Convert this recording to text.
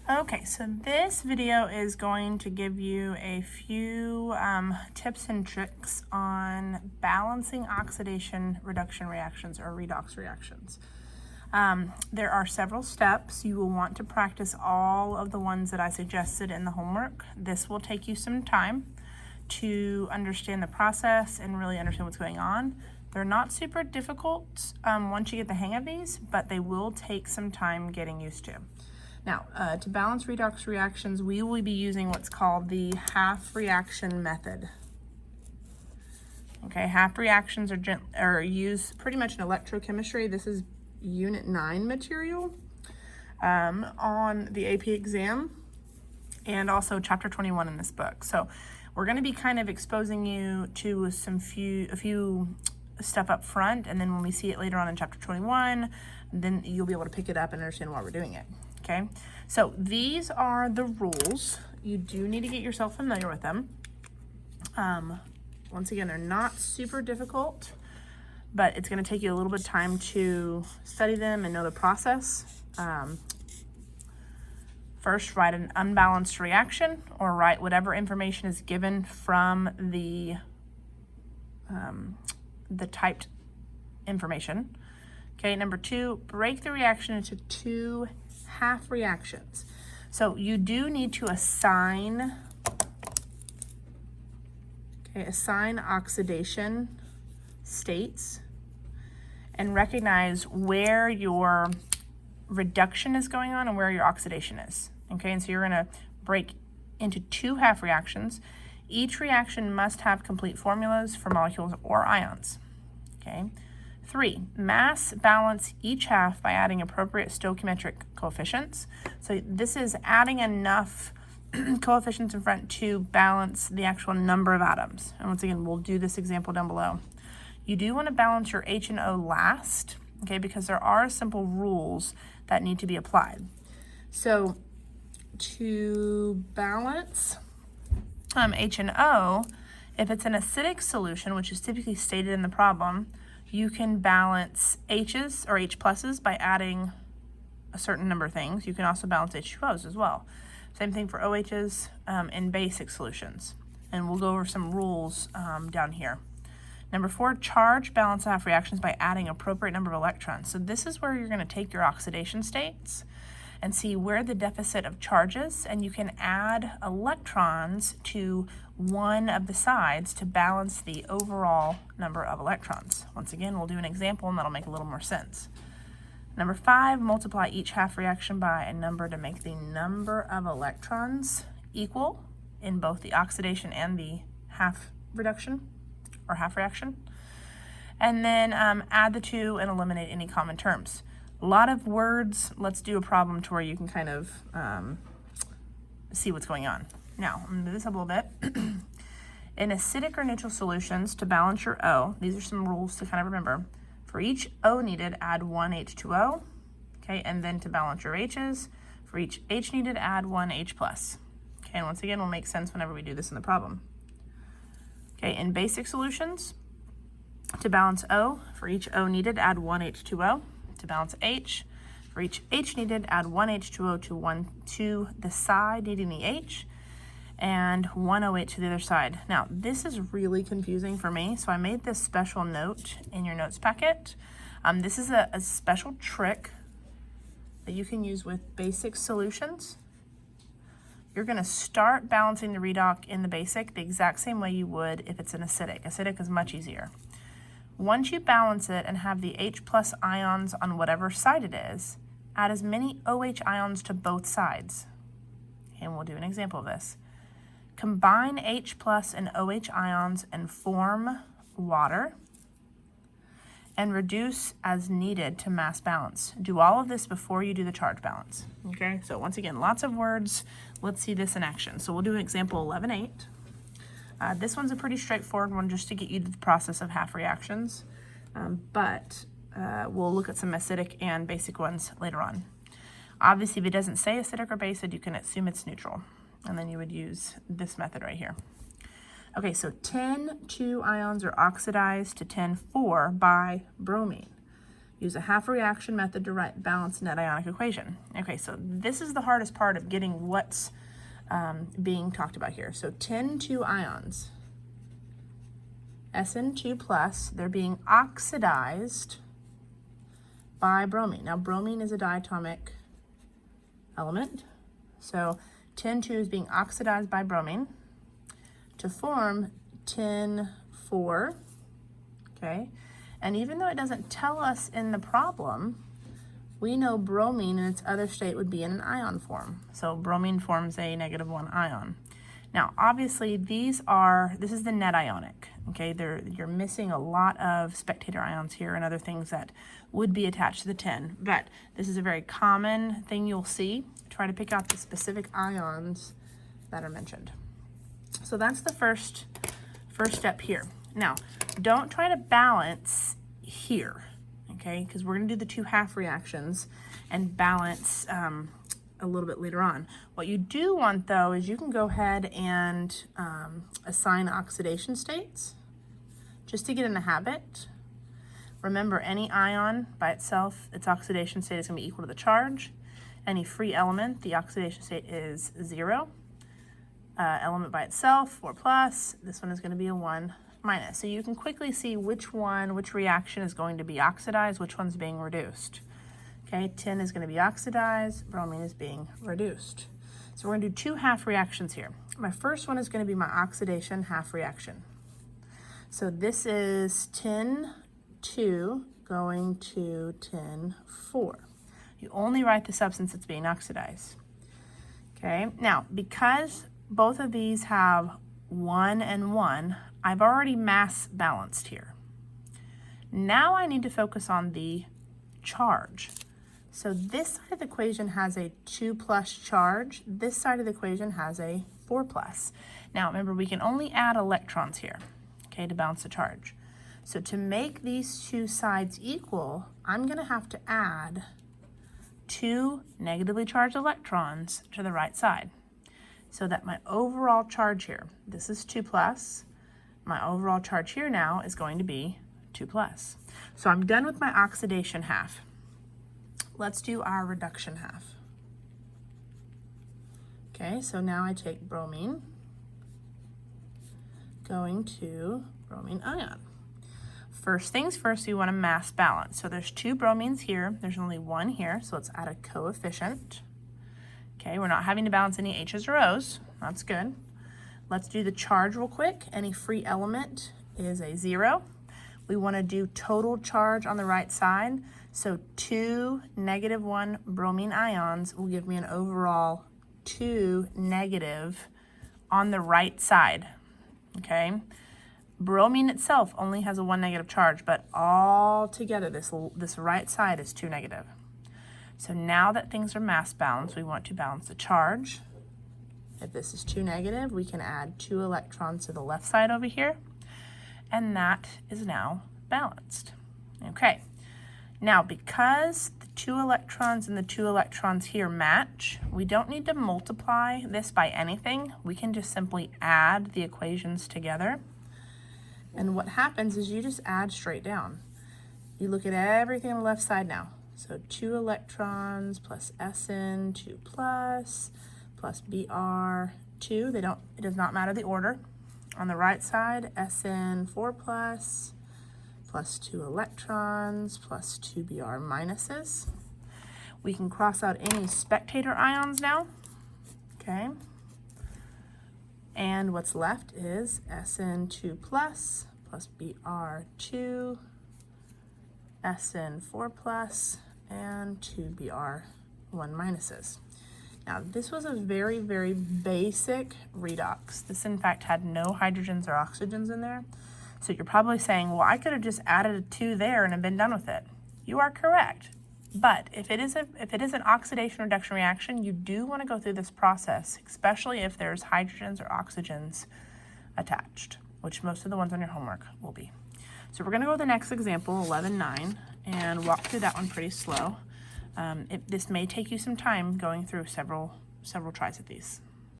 Okay, so this video is going to give you a few tips and tricks on balancing oxidation reduction reactions or redox reactions. There are several steps. You will want to practice all of the ones that I suggested in the homework. This will take you some time to understand the process and really understand what's going on. They're not super difficult once you get the hang of these, but they will take some time getting used to. Now, to balance redox reactions, we will be using what's called the half reaction method. Okay, half reactions are used pretty much in electrochemistry. This is Unit 9 material on the AP exam and also Chapter 21 in this book. So we're going to be kind of exposing you to a few stuff up front, and then when we see it later on in Chapter 21, then you'll be able to pick it up and understand why we're doing it. Okay, so these are the rules. You do need to get yourself familiar with them. Once again, they're not super difficult, but it's going to take you a little bit of time to study them and know the process. First, write an unbalanced reaction, or write whatever information is given from the typed information. Okay, number 2, break the reaction into 2 half reactions. So you do need to assign oxidation states and recognize where your reduction is going on and where your oxidation is. Okay, and so you're going to break into 2 half reactions. Each reaction must have complete formulas for molecules or ions. Okay. 3, mass balance each half by adding appropriate stoichiometric coefficients. So this is adding enough coefficients in front to balance the actual number of atoms. And once again, we'll do this example down below. You do want to balance your H and O last, okay, because there are simple rules that need to be applied. So to balance H and O, if it's an acidic solution, which is typically stated in the problem, you can balance H's or H pluses by adding a certain number of things. You can also balance H2Os as well. Same thing for OHs in basic solutions. And we'll go over some rules down here. Number 4, charge balance half reactions by adding appropriate number of electrons. So this is where you're going to take your oxidation states and see where the deficit of charges, and you can add electrons to one of the sides to balance the overall number of electrons. Once again, we'll do an example and that'll make a little more sense. Number 5, multiply each half reaction by a number to make the number of electrons equal in both the oxidation and the half reduction or half reaction. And then add the 2 and eliminate any common terms. A lot of words. Let's do a problem to where you can kind of see what's going on. Now, I'm going to move this up a little bit. In acidic or neutral solutions, to balance your O, these are some rules to kind of remember. For each O needed, add 1 H2O. Okay, and then to balance your H's, for each H needed, add 1 H plus. Okay, and once again, will make sense whenever we do this in the problem. Okay, in basic solutions, to balance O, for each O needed, add 1 H2O. To balance H, for each H needed, add 1 H2O to the side needing the H, and 1 OH to the other side. Now, this is really confusing for me, so I made this special note in your notes packet. This is a special trick that you can use with basic solutions. You're going to start balancing the redox in the basic the exact same way you would if it's an acidic. Acidic is much easier. Once you balance it and have the H plus ions on whatever side it is, add as many OH ions to both sides. And we'll do an example of this. Combine H plus and OH ions and form water, and reduce as needed to mass balance. Do all of this before you do the charge balance. Okay, so once again, lots of words. Let's see this in action. So we'll do example 11.8. This one's a pretty straightforward one just to get you to the process of half reactions, but we'll look at some acidic and basic ones later on. Obviously, if it doesn't say acidic or basic, you can assume it's neutral, and then you would use this method right here. Okay, so 10 2 ions are oxidized to 10 4 by bromine. Use a half reaction method to write balanced net ionic equation. Okay, so this is the hardest part of getting what's being talked about here. So tin 2 ions, SN2 plus, they're being oxidized by bromine. Now bromine is a diatomic element, so tin 2 is being oxidized by bromine to form tin 4, okay? And even though it doesn't tell us in the problem, we know bromine in its other state would be in an ion form. So bromine forms a -1 ion. Now, obviously, this is the net ionic, okay? You're missing a lot of spectator ions here and other things that would be attached to the tin, but this is a very common thing you'll see. Try to pick out the specific ions that are mentioned. So that's the first step here. Now, don't try to balance here, okay? Because we're gonna do the 2 half reactions and balance a little bit later on. What you do want though is you can go ahead and assign oxidation states just to get in the habit. Remember, any ion by itself, its oxidation state is gonna be equal to the charge. Any free element, the oxidation state is 0. Element by itself, 4 plus, this one is gonna be a 1 minus. So you can quickly see which reaction is going to be oxidized, which one's being reduced. Okay, tin is going to be oxidized, bromine is being reduced. So we're going to do 2 half reactions here. My first one is going to be my oxidation half reaction. So this is tin 2 going to tin 4. You only write the substance that's being oxidized. Okay, now because both of these have 1 and 1, I've already mass balanced here. Now I need to focus on the charge. So this side of the equation has a 2 plus charge. This side of the equation has a 4 plus. Now remember, we can only add electrons here, okay, to balance the charge. So to make these 2 sides equal, I'm gonna have to add 2 negatively charged electrons to the right side. So that my overall charge here, this is 2 plus, my overall charge here now is going to be 2 plus. So I'm done with my oxidation half. Let's do our reduction half. Okay, so now I take bromine going to bromine ion. First things first, we want to mass balance. So there's 2 bromines here, there's only 1 here, so let's add a coefficient. Okay, we're not having to balance any H's or O's, that's good. Let's do the charge real quick. Any free element is a 0. We want to do total charge on the right side. So 2 -1 bromine ions will give me an overall 2 negative on the right side, okay? Bromine itself only has a 1 negative charge, but all together this right side is 2 negative. So now that things are mass balanced, we want to balance the charge. If this is 2 negative, we can add 2 electrons to the left side over here, and that is now balanced. Okay, now because the 2 electrons and the 2 electrons here match, we don't need to multiply this by anything. We can just simply add the equations together. And what happens is you just add straight down. You look at everything on the left side now. So 2 electrons plus SN2 plus Br2. It does not matter the order. On the right side, SN4 plus 2 electrons plus 2 Br minuses. We can cross out any spectator ions now, okay? And what's left is SN2 plus Br2, SN4 plus, and 2 Br1 minuses. Now this was a very, very basic redox. This in fact had no hydrogens or oxygens in there. So you're probably saying, well, I could have just added a 2 there and have been done with it. You are correct. But if it is an oxidation reduction reaction, you do want to go through this process, especially if there's hydrogens or oxygens attached, which most of the ones on your homework will be. So we're going to go to the next example, 11.9, and walk through that one pretty slow. This may take you some time going through several tries of these.